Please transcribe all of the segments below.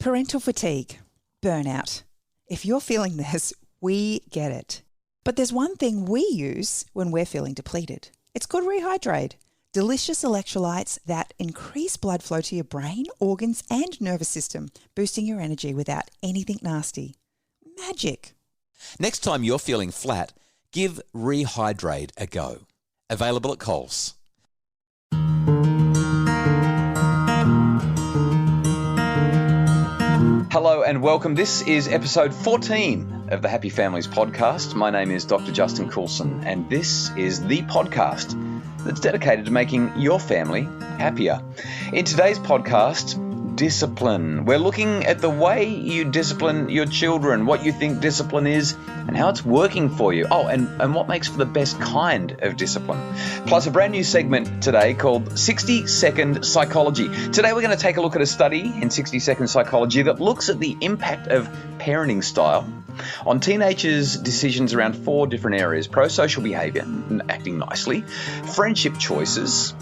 Parental fatigue, burnout. If you're feeling this, we get it. But there's one thing we use when we're feeling depleted. It's called Rehydrate. Delicious electrolytes that increase blood flow to your brain, organs, and nervous system, boosting your energy without anything nasty. Magic. Next time you're feeling flat, give Rehydrate a go. Available at Coles. Hello and welcome. This is episode 14 of the Happy Families podcast. My name is Dr. Justin Coulson, and this is the podcast that's dedicated to making your family happier. In today's podcast, discipline. We're looking at the way you discipline your children, what you think discipline is, and how it's working for you. Oh, and what makes for the best kind of discipline. Plus a brand new segment today called 60-Second Psychology. Today we're going to take a look at a study in 60-Second Psychology that looks at the impact of parenting style on teenagers' decisions around 4 different areas: pro-social behavior, acting nicely, friendship choices,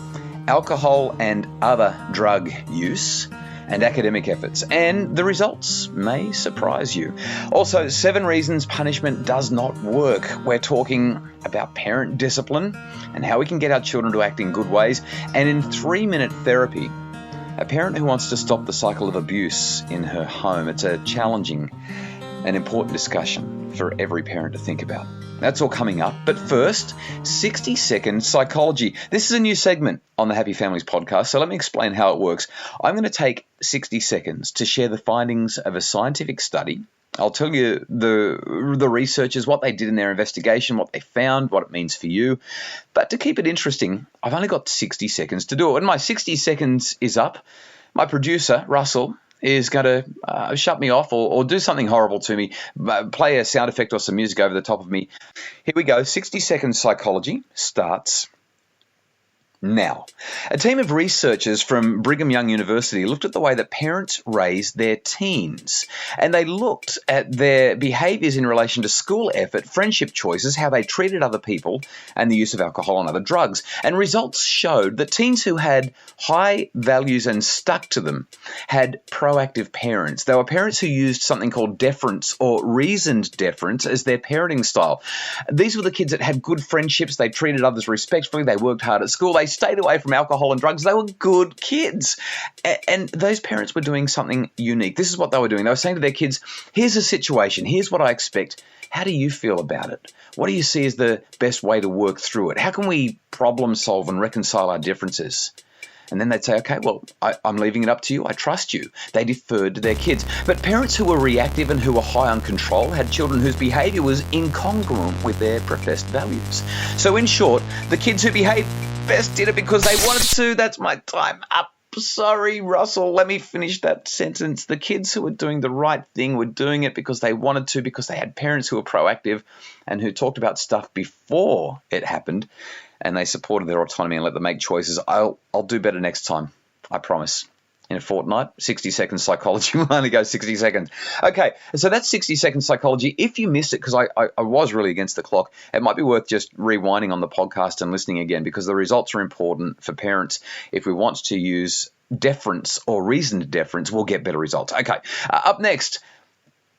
alcohol and other drug use, and academic efforts. And the results may surprise you. Also, 7 reasons punishment does not work. We're talking about parent discipline and how we can get our children to act in good ways. And in 3-minute therapy, a parent who wants to stop the cycle of abuse in her home. It's a challenging and important discussion for every parent to think about. That's all coming up. But first, 60-Second Psychology. This is a new segment on the Happy Families podcast, so let me explain how it works. I'm going to take 60 seconds to share the findings of a scientific study. I'll tell you the researchers, what they did in their investigation, what they found, what it means for you. But to keep it interesting, I've only got 60 seconds to do it. When my 60 seconds is up, my producer, Russell, is going to shut me off or do something horrible to me, play a sound effect or some music over the top of me. Here we go. 60-Second Psychology starts now. A team of researchers from Brigham Young University looked at the way that parents raise their teens, and they looked at their behaviors in relation to school effort, friendship choices, how they treated other people, and the use of alcohol and other drugs. And results showed that teens who had high values and stuck to them had proactive parents. They were parents who used something called deference or reasoned deference as their parenting style. These were the kids that had good friendships, they treated others respectfully, they worked hard at school, they stayed away from alcohol and drugs. They were good kids. And those parents were doing something unique. This is what they were doing. They were saying to their kids, here's a situation. Here's what I expect. How do you feel about it? What do you see as the best way to work through it? How can we problem solve and reconcile our differences? And then they'd say, okay, well, I'm leaving it up to you. I trust you. They deferred to their kids. But parents who were reactive and who were high on control had children whose behavior was incongruent with their professed values. So in short, the kids who behaved best did it because they wanted to. That's my time up. Sorry, Russell, let me finish that sentence. The kids who were doing the right thing were doing it because they wanted to, because they had parents who were proactive and who talked about stuff before it happened, and they supported their autonomy and let them make choices. I'll do better next time, I promise. In a fortnight, 60-Second Psychology will only go 60 seconds. Okay, so that's 60-Second Psychology. If you missed it, because I was really against the clock, it might be worth just rewinding on the podcast and listening again, because the results are important for parents. If we want to use deference or reasoned deference, we'll get better results. Okay, up next,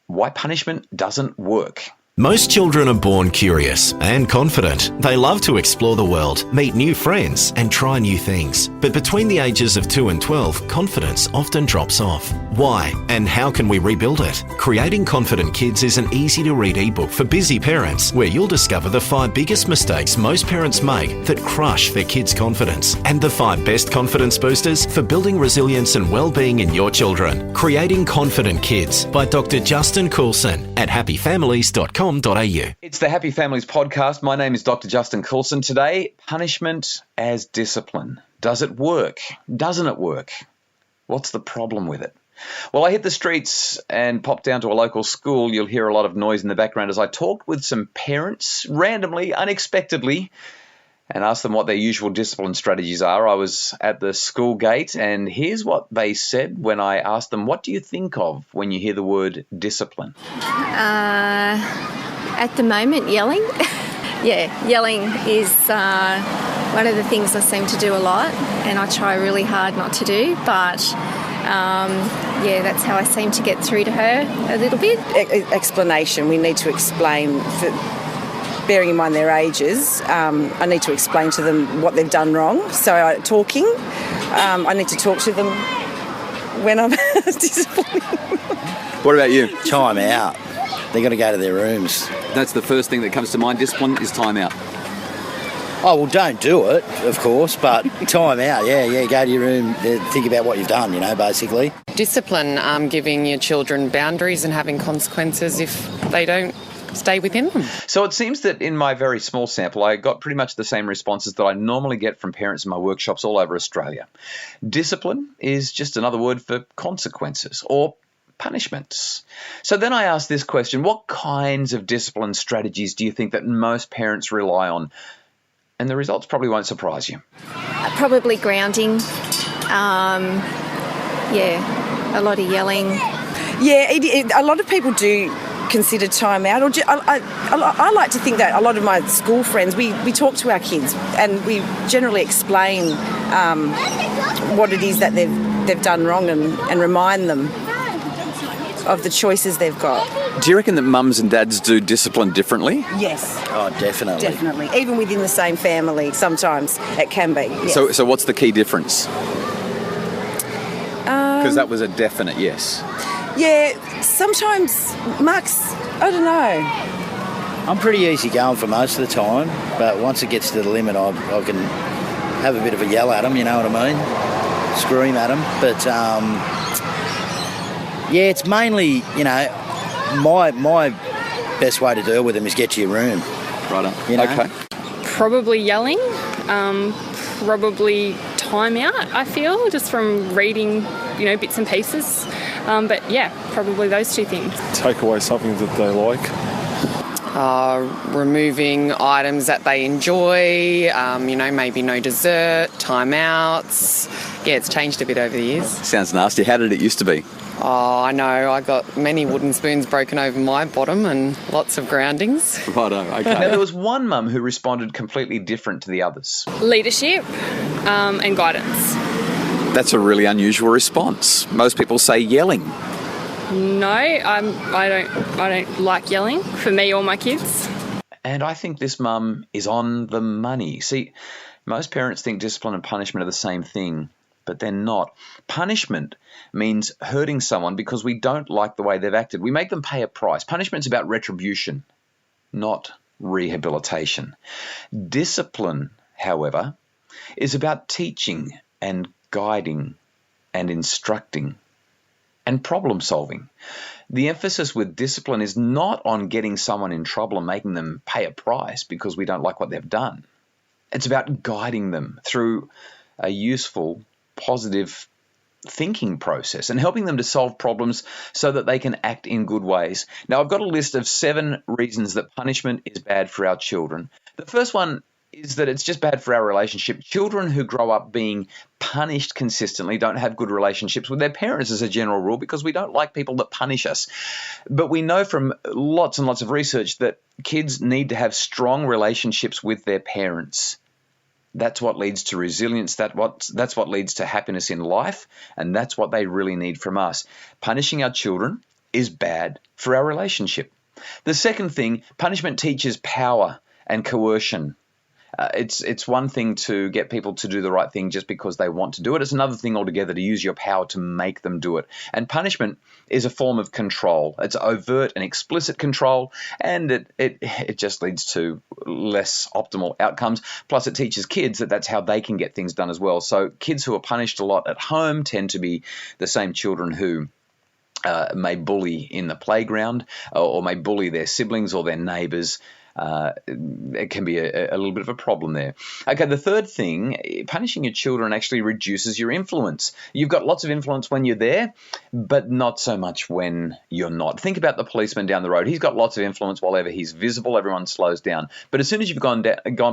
why punishment doesn't work. Most children are born curious and confident. They love to explore the world, meet new friends, and try new things. But between the ages of 2 and 12, confidence often drops off. Why? And how can we rebuild it? Creating Confident Kids is an easy-to-read ebook for busy parents, where you'll discover the 5 biggest mistakes most parents make that crush their kids' confidence, and the 5 best confidence boosters for building resilience and well-being in your children. Creating Confident Kids by Dr. Justin Coulson at happyfamilies.com. It's the Happy Families podcast. My name is Dr. Justin Coulson. Today, punishment as discipline. Does it work? Doesn't it work? What's the problem with it? Well, I hit the streets and popped down to a local school. You'll hear a lot of noise in the background as I talked with some parents randomly, unexpectedly, and asked them what their usual discipline strategies are. I was at the school gate, and here's what they said when I asked them, what do you think of when you hear the word discipline? At the moment, yelling. Yeah, yelling is one of the things I seem to do a lot, and I try really hard not to do, but yeah, that's how I seem to get through to her a little bit. Explanation. We need to explain, bearing in mind their ages, I need to explain to them what they've done wrong. So I need to talk to them when I'm disciplining. What about you? Time out. They've got to go to their rooms. That's the first thing that comes to mind. Discipline is time out. Oh, well, don't do it, of course, but time out, yeah, go to your room, think about what you've done, basically. Discipline, giving your children boundaries and having consequences if they don't stay within them. So it seems that in my very small sample, I got pretty much the same responses that I normally get from parents in my workshops all over Australia. Discipline is just another word for consequences or punishments. So then I asked this question: what kinds of discipline strategies do you think that most parents rely on? And the results probably won't surprise you. Probably grounding. A lot of yelling. Yeah, a lot of people do consider time out. I like to think that a lot of my school friends, we talk to our kids and we generally explain what it is that they've done wrong and remind them of the choices they've got. Do you reckon that mums and dads do discipline differently? Yes. Oh, definitely. Definitely. Even within the same family, sometimes it can be. Yes. So what's the key difference? Because that was a definite yes. Yeah, sometimes, Max, I don't know. I'm pretty easy going for most of the time, but once it gets to the limit, I can have a bit of a yell at them, you know what I mean? Scream at them. But, yeah, it's mainly, my best way to deal with them is get to your room. Right. Okay. Probably yelling, probably time out, I feel, just from reading, bits and pieces. But yeah, probably those two things. Take away something that they like. Removing items that they enjoy, maybe no dessert, timeouts. Yeah, it's changed a bit over the years. Sounds nasty. How did it used to be? Oh, I know. I got many wooden spoons broken over my bottom and lots of groundings. Righto, okay. Now, there was one mum who responded completely different to the others. Leadership and guidance. That's a really unusual response. Most people say yelling. No, I don't like yelling for me or my kids. And I think this mum is on the money. See, most parents think discipline and punishment are the same thing, but they're not. Punishment means hurting someone because we don't like the way they've acted. We make them pay a price. Punishment's about retribution, not rehabilitation. Discipline, however, is about teaching and guiding and instructing and problem solving. The emphasis with discipline is not on getting someone in trouble and making them pay a price because we don't like what they've done. It's about guiding them through a useful, positive thinking process and helping them to solve problems so that they can act in good ways. Now, I've got a list of 7 reasons that punishment is bad for our children. The first one is that it's just bad for our relationship. Children who grow up being punished consistently don't have good relationships with their parents as a general rule because we don't like people that punish us. But we know from lots and lots of research that kids need to have strong relationships with their parents. That's what leads to resilience, that's what leads to happiness in life, and that's what they really need from us. Punishing our children is bad for our relationship. The second thing, punishment teaches power and coercion. It's one thing to get people to do the right thing just because they want to do it. It's another thing altogether to use your power to make them do it. And punishment is a form of control. It's overt and explicit control, and it just leads to less optimal outcomes. Plus, it teaches kids that that's how they can get things done as well. So kids who are punished a lot at home tend to be the same children who may bully in the playground or may bully their siblings or their neighbours. It can be a little bit of a problem there. Okay, the third thing, punishing your children actually reduces your influence. You've got lots of influence when you're there, but not so much when you're not. Think about the policeman down the road. He's got lots of influence while ever he's visible. Everyone slows down. But as soon as you've gone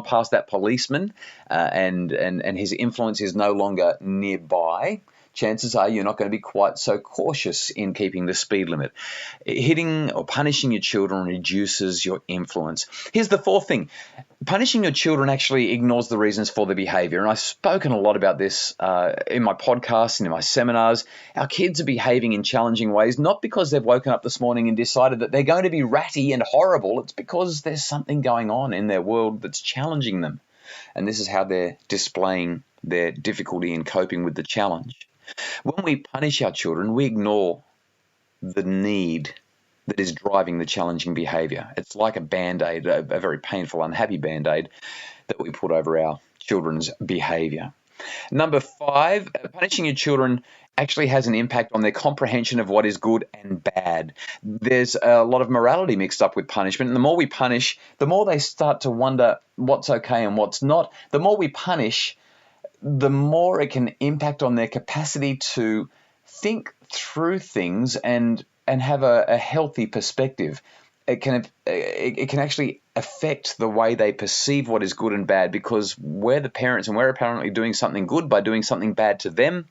past that policeman and his influence is no longer nearby, chances are you're not going to be quite so cautious in keeping the speed limit. Hitting or punishing your children reduces your influence. Here's the fourth thing. Punishing your children actually ignores the reasons for their behavior. And I've spoken a lot about this in my podcasts and in my seminars. Our kids are behaving in challenging ways, not because they've woken up this morning and decided that they're going to be ratty and horrible. It's because there's something going on in their world that's challenging them. And this is how they're displaying their difficulty in coping with the challenge. When we punish our children, we ignore the need that is driving the challenging behavior. It's like a Band-Aid, a very painful, unhappy Band-Aid that we put over our children's behavior. Number 5, punishing your children actually has an impact on their comprehension of what is good and bad. There's a lot of morality mixed up with punishment, and the more we punish, the more they start to wonder what's okay and what's not. The more we punish, the more it can impact on their capacity to think through things and have a healthy perspective. It can actually affect the way they perceive what is good and bad, because we're the parents and we're apparently doing something good by doing something bad to them.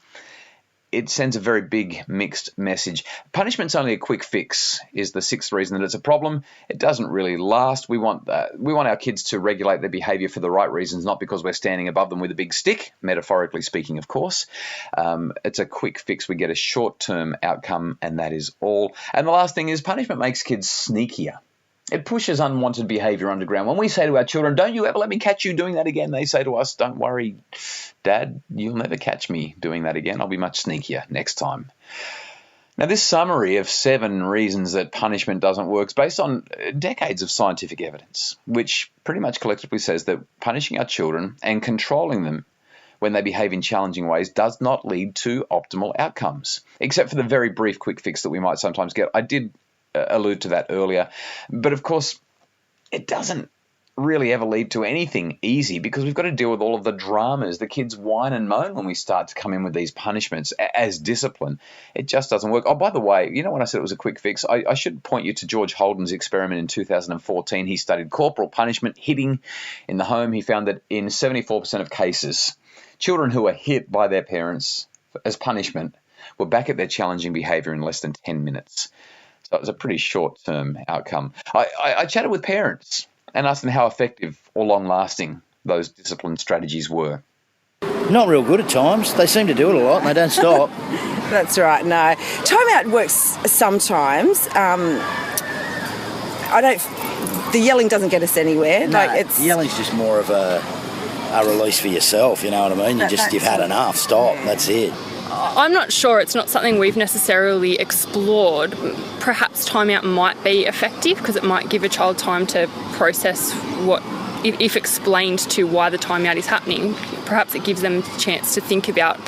It sends a very big mixed message. Punishment's only a quick fix is the 6th reason that it's a problem. It doesn't really last. We want our kids to regulate their behavior for the right reasons, not because we're standing above them with a big stick, metaphorically speaking, of course. It's a quick fix. We get a short-term outcome, and that is all. And the last thing is punishment makes kids sneakier. It pushes unwanted behavior underground. When we say to our children, "Don't you ever let me catch you doing that again," they say to us, "Don't worry, Dad, you'll never catch me doing that again. I'll be much sneakier next time." Now, this summary of 7 reasons that punishment doesn't work is based on decades of scientific evidence, which pretty much collectively says that punishing our children and controlling them when they behave in challenging ways does not lead to optimal outcomes, except for the very brief quick fix that we might sometimes get. I did allude to that earlier. But of course, it doesn't really ever lead to anything easy, because we've got to deal with all of the dramas. The kids whine and moan when we start to come in with these punishments as discipline. It just doesn't work. Oh, by the way, you know when I said it was a quick fix, I should point you to George Holden's experiment in 2014. He studied corporal punishment, hitting in the home. He found that in 74% of cases, children who were hit by their parents as punishment were back at their challenging behavior in less than 10 minutes. So it was a pretty short-term outcome. I chatted with parents and asked them how effective or long-lasting those discipline strategies were. Not real good at times. They seem to do it a lot and they don't stop. That's right, no. Timeout works sometimes. The yelling doesn't get us anywhere. No, yelling's just more of a release for yourself, you know what I mean? You've had enough, stop, that's it. I'm not sure. It's not something we've necessarily explored. Perhaps timeout might be effective because it might give a child time to process what, if explained to why the timeout is happening, perhaps it gives them a chance to think about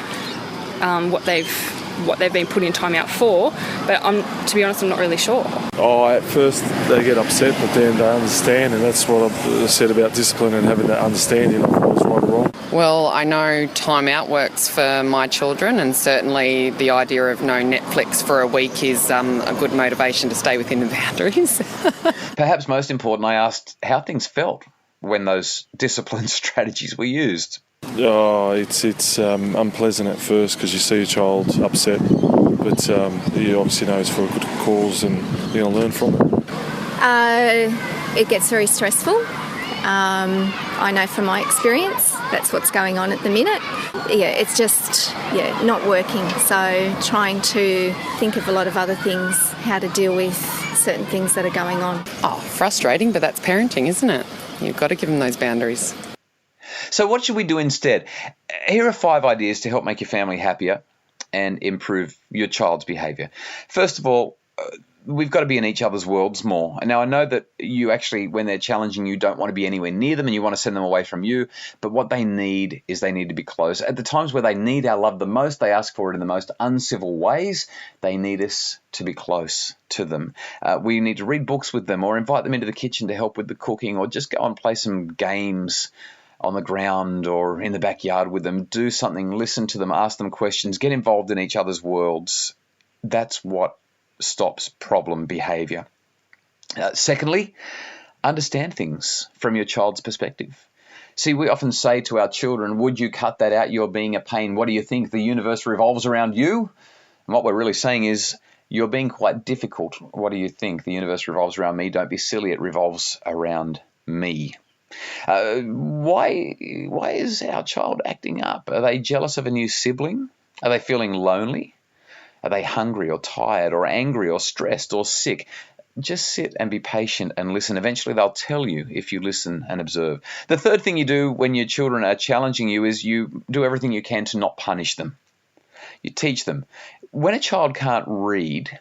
what they've been put in timeout for. But to be honest, I'm not really sure. At first they get upset, but then they understand, and that's what I've said about discipline and having that understanding of what's right or wrong. Well, I know timeout works for my children, and certainly the idea of no Netflix for a week is a good motivation to stay within the boundaries. Perhaps most important, I asked how things felt when those discipline strategies were used. It's unpleasant at first because you see your child upset, but you obviously know it's for a good cause and you're going to learn from it. It gets very stressful. I know from my experience that's what's going on at the minute. It's just not working. So trying to think of a lot of other things, how to deal with certain things that are going on. Frustrating, but that's parenting, isn't it? You've got to give them those boundaries. So what should we do instead? Here are 5 ideas to help make your family happier and improve your child's behaviour. First of all, we've got to be in each other's worlds more. And now I know that you actually, when they're challenging you, don't want to be anywhere near them and you want to send them away from you. But what they need is they need to be close. At the times where they need our love the most, they ask for it in the most uncivil ways. They need us to be close to them. We need to read books with them or invite them into the kitchen to help with the cooking, or just go and play some games on the ground or in the backyard with them. Do something, listen to them, ask them questions, get involved in each other's worlds. That's what stops problem behaviour. Secondly, understand things from your child's perspective. See, we often say to our children, would you cut that out? You're being a pain. What do you think? The universe revolves around you? And what we're really saying is, you're being quite difficult. What do you think? The universe revolves around me. Don't be silly. It revolves around me. Why is our child acting up? Are they jealous of a new sibling? Are they feeling lonely? Are they hungry or tired or angry or stressed or sick? Just sit and be patient and listen. Eventually they'll tell you if you listen and observe. The third thing you do when your children are challenging you is you do everything you can to not punish them. You teach them. When a child can't read,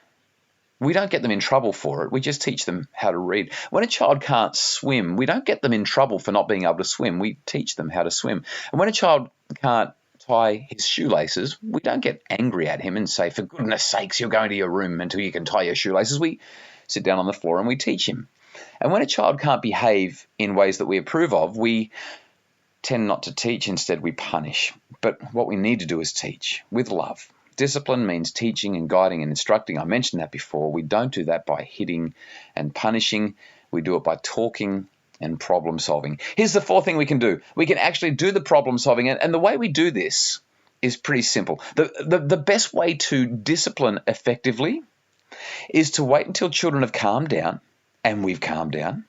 we don't get them in trouble for it. We just teach them how to read. When a child can't swim, we don't get them in trouble for not being able to swim. We teach them how to swim. And when a child can't tie his shoelaces, we don't get angry at him and say, for goodness sakes, you're going to your room until you can tie your shoelaces. We sit down on the floor and we teach him. And when a child can't behave in ways that we approve of, we tend not to teach. Instead, we punish. But what we need to do is teach with love. Discipline means teaching and guiding and instructing. I mentioned that before. We don't do that by hitting and punishing. We do it by talking and problem solving. Here's the fourth thing we can do. We can actually do the problem solving. And the way we do this is pretty simple. The best way to discipline effectively is to wait until children have calmed down, and we've calmed down,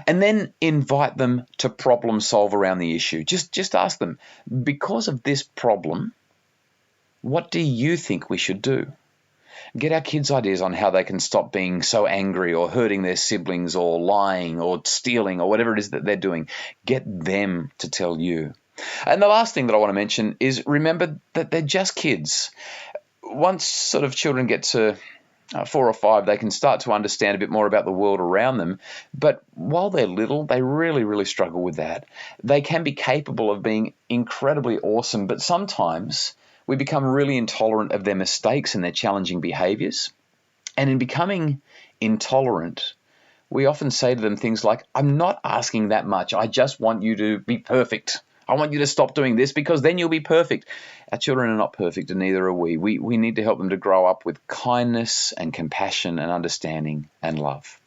and then invite them to problem solve around the issue. Just ask them, because of this problem, what do you think we should do? Get our kids ideas on how they can stop being so angry or hurting their siblings or lying or stealing or whatever it is that they're doing. Get them to tell you. And the last thing that I want to mention is remember that they're just kids. Once sort of children get to 4 or 5, they can start to understand a bit more about the world around them. But while they're little, they really, really struggle with that. They can be capable of being incredibly awesome, but sometimes we become really intolerant of their mistakes and their challenging behaviors. And in becoming intolerant, we often say to them things like, I'm not asking that much. I just want you to be perfect. I want you to stop doing this because then you'll be perfect. Our children are not perfect, and neither are we. We need to help them to grow up with kindness and compassion and understanding and love.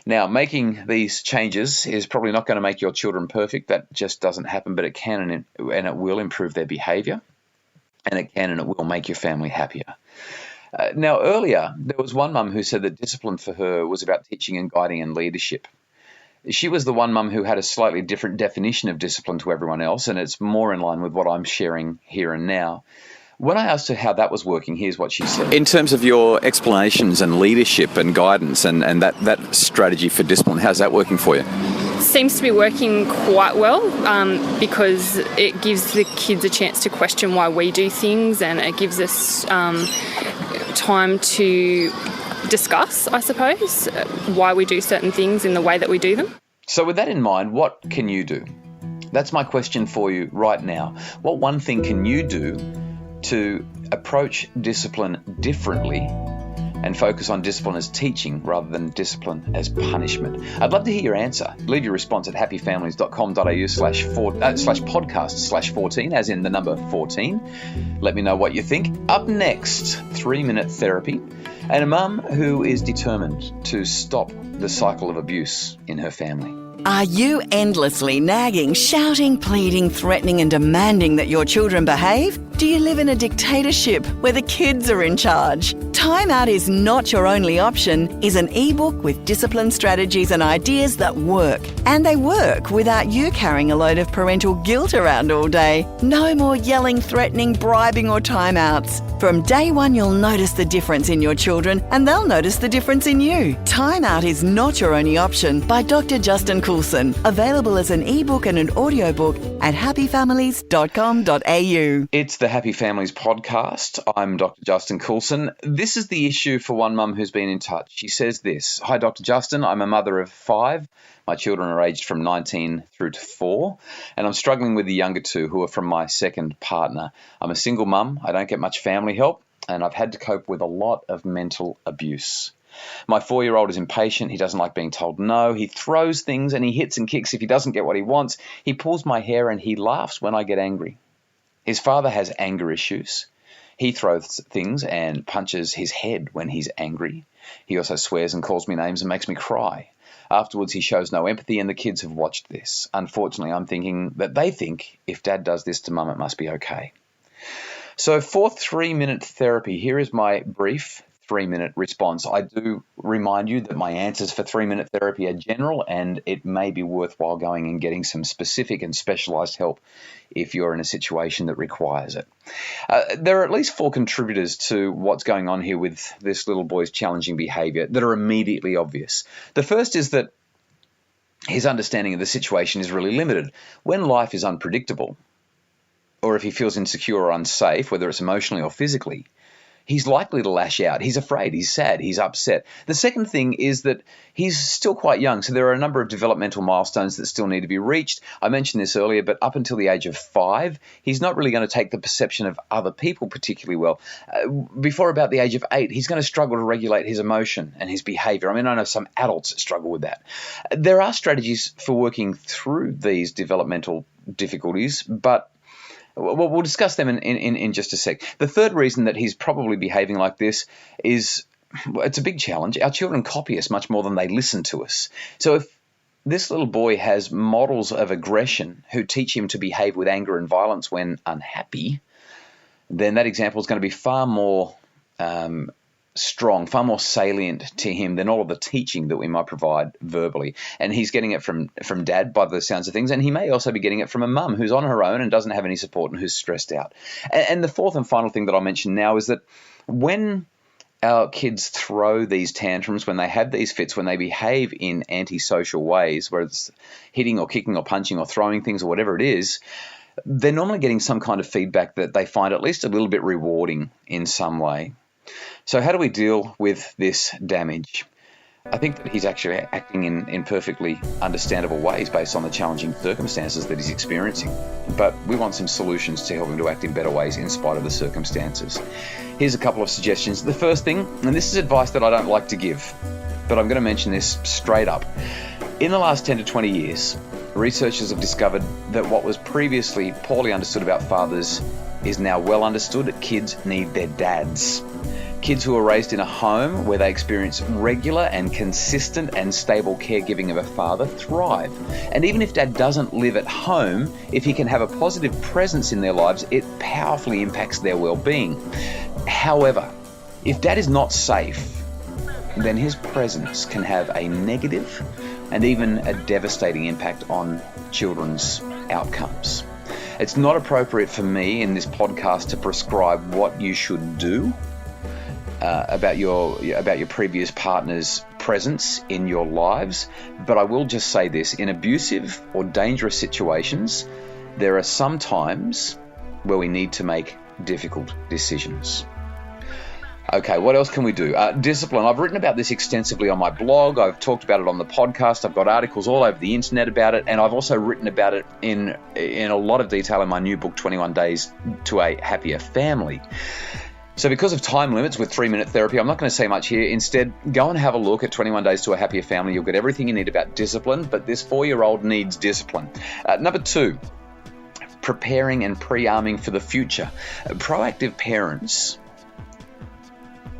Now, making these changes is probably not going to make your children perfect. That just doesn't happen, but it can and it will improve their behavior, and it can and it will make your family happier. Now, earlier, there was one mum who said that discipline for her was about teaching and guiding and leadership. She was the one mum who had a slightly different definition of discipline to everyone else, and it's more in line with what I'm sharing here and now. When I asked her how that was working, here's what she said. In terms of your explanations and leadership and guidance and that strategy for discipline, how's that working for you? Seems to be working quite well because it gives the kids a chance to question why we do things, and it gives us time to discuss, I suppose, why we do certain things in the way that we do them. So with that in mind, what can you do? That's my question for you right now. What one thing can you do to approach discipline differently and focus on discipline as teaching rather than discipline as punishment? I'd love to hear your answer. Leave your response at happyfamilies.com.au/podcast/14, as in the number 14. Let me know what you think. Up next, 3-minute therapy and a mum who is determined to stop the cycle of abuse in her family. Are you endlessly nagging, shouting, pleading, threatening and demanding that your children behave? Do you live in a dictatorship where the kids are in charge? Time Out is Not Your Only Option is an ebook with discipline strategies and ideas that work. And they work without you carrying a load of parental guilt around all day. No more yelling, threatening, bribing or timeouts. From day one, you'll notice the difference in your children and they'll notice the difference in you. Time Out is Not Your Only Option by Dr. Justin Coulson. Available as an ebook and an audiobook at happyfamilies.com.au. It's the Happy Families podcast. I'm Dr. Justin Coulson. This is the issue for one mum who's been in touch. She says this: Hi, Dr. Justin. I'm a mother of 5. My children are aged from 19 through to 4, and I'm struggling with the younger 2 who are from my second partner. I'm a single mum. I don't get much family help, and I've had to cope with a lot of mental abuse. My 4-year-old is impatient. He doesn't like being told no. He throws things and he hits and kicks if he doesn't get what he wants. He pulls my hair and he laughs when I get angry. His father has anger issues. He throws things and punches his head when he's angry. He also swears and calls me names and makes me cry. Afterwards, he shows no empathy, and the kids have watched this. Unfortunately, I'm thinking that they think if Dad does this to Mum, it must be okay. So for 3-minute therapy, here is my brief 3-minute response. I do remind you that my answers for 3-minute therapy are general, and it may be worthwhile going and getting some specific and specialised help if you're in a situation that requires it. There are at least 4 contributors to what's going on here with this little boy's challenging behaviour that are immediately obvious. The first is that his understanding of the situation is really limited. When life is unpredictable, or if he feels insecure or unsafe, whether it's emotionally or physically, he's likely to lash out. He's afraid, he's sad, he's upset. The second thing is that he's still quite young, so there are a number of developmental milestones that still need to be reached. I mentioned this earlier, but up until the age of 5, he's not really going to take the perception of other people particularly well. Before about the age of 8, he's going to struggle to regulate his emotion and his behaviour. I mean, I know some adults struggle with that. There are strategies for working through these developmental difficulties, but we'll discuss them in just a sec. The third reason that he's probably behaving like this is, it's a big challenge. Our children copy us much more than they listen to us. So if this little boy has models of aggression who teach him to behave with anger and violence when unhappy, then that example is going to be far more strong, far more salient to him than all of the teaching that we might provide verbally. And he's getting it from Dad by the sounds of things, and he may also be getting it from a mum who's on her own and doesn't have any support and who's stressed out. And the fourth and final thing that I'll mention now is that when our kids throw these tantrums, when they have these fits, when they behave in antisocial ways, whether it's hitting or kicking or punching or throwing things or whatever it is, they're normally getting some kind of feedback that they find at least a little bit rewarding in some way. So how do we deal with this damage? I think that he's actually acting in perfectly understandable ways based on the challenging circumstances that he's experiencing. But we want some solutions to help him to act in better ways in spite of the circumstances. Here's a couple of suggestions. The first thing, and this is advice that I don't like to give, but I'm going to mention this straight up. In the last 10 to 20 years, researchers have discovered that what was previously poorly understood about fathers is now well understood. Kids need their dads. Kids who are raised in a home where they experience regular and consistent and stable caregiving of a father thrive. And even if Dad doesn't live at home, if he can have a positive presence in their lives, it powerfully impacts their well-being. However, if Dad is not safe, then his presence can have a negative and even a devastating impact on children's outcomes. It's not appropriate for me in this podcast to prescribe what you should do about your previous partner's presence in your lives, but I will just say this: in abusive or dangerous situations, there are some times where we need to make difficult decisions. Okay, what else can we do? Discipline. I've written about this extensively on my blog. I've talked about it on the podcast. I've got articles all over the internet about it, and I've also written about it in a lot of detail in my new book, 21 Days to a Happier Family. So because of time limits with 3-minute therapy, I'm not going to say much here. Instead, go and have a look at 21 Days to a Happier Family. You'll get everything you need about discipline, but this 4-year-old needs discipline. Number 2, preparing and pre-arming for the future. Proactive parents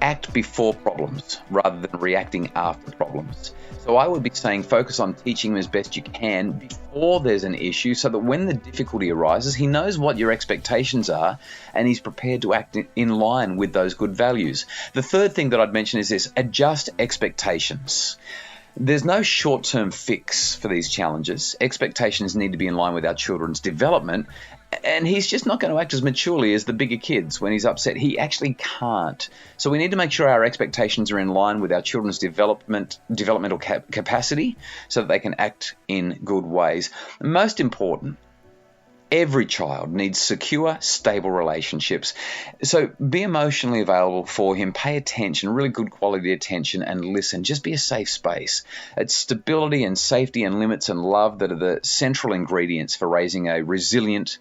act before problems rather than reacting after problems. So I would be saying focus on teaching him as best you can before there's an issue, so that when the difficulty arises, he knows what your expectations are and he's prepared to act in line with those good values. The third thing that I'd mention is this: adjust expectations. There's no short-term fix for these challenges. Expectations need to be in line with our children's development, and he's just not going to act as maturely as the bigger kids. When he's upset, he actually can't. So we need to make sure our expectations are in line with our children's developmental capacity, so that they can act in good ways. Most important, every child needs secure, stable relationships. So be emotionally available for him, pay attention, really good quality attention, and listen. Just be a safe space. It's stability and safety and limits and love that are the central ingredients for raising a resilient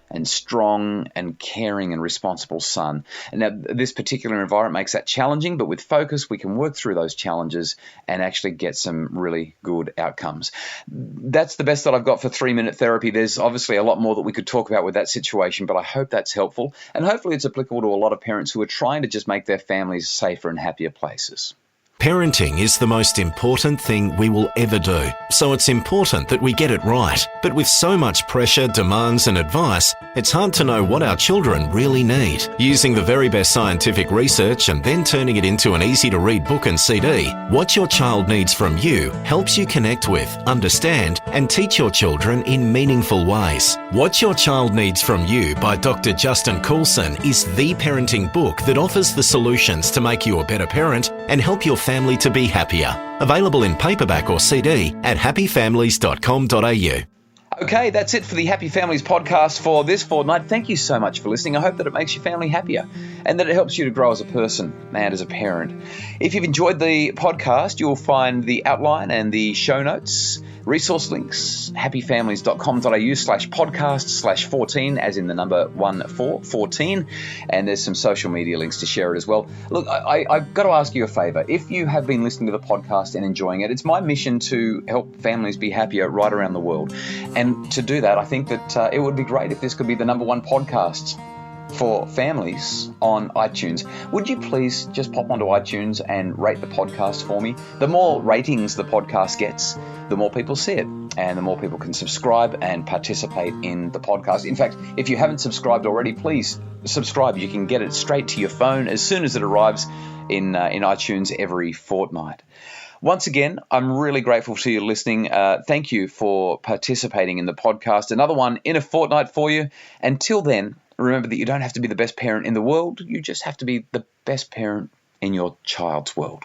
and strong and caring and responsible son. And now this particular environment makes that challenging, but with focus we can work through those challenges and actually get some really good outcomes. That's the best that I've got for 3-minute therapy. There's obviously a lot more that we could talk about with that situation, but I hope that's helpful, and hopefully it's applicable to a lot of parents who are trying to just make their families safer and happier places. Parenting is the most important thing we will ever do, so it's important that we get it right. But with so much pressure, demands and advice, it's hard to know what our children really need. Using the very best scientific research and then turning it into an easy-to-read book and CD, What Your Child Needs From You helps you connect with, understand and teach your children in meaningful ways. What Your Child Needs From You by Dr. Justin Coulson is the parenting book that offers the solutions to make you a better parent and help your family to be happier. Available in paperback or CD at happyfamilies.com.au. Okay, that's it for the Happy Families podcast for this fortnight. Thank you so much for listening. I hope that it makes your family happier and that it helps you to grow as a person and as a parent. If you've enjoyed the podcast, you'll find the outline and the show notes, resource links, happyfamilies.com.au/podcast/14, as in the number 14, and there's some social media links to share it as well. Look, I've got to ask you a favour. If you have been listening to the podcast and enjoying it, it's my mission to help families be happier right around the world. And to do that, I think that it would be great if this could be the number one podcast for families on iTunes. Would you please just pop onto iTunes and rate the podcast for me? The more ratings the podcast gets, the more people see it, and the more people can subscribe and participate in the podcast. In fact, if you haven't subscribed already, please subscribe. You can get it straight to your phone as soon as it arrives in iTunes every fortnight. Once again, I'm really grateful to you listening. Thank you for participating in the podcast. Another one in a fortnight for you. Until then, remember that you don't have to be the best parent in the world. You just have to be the best parent in your child's world.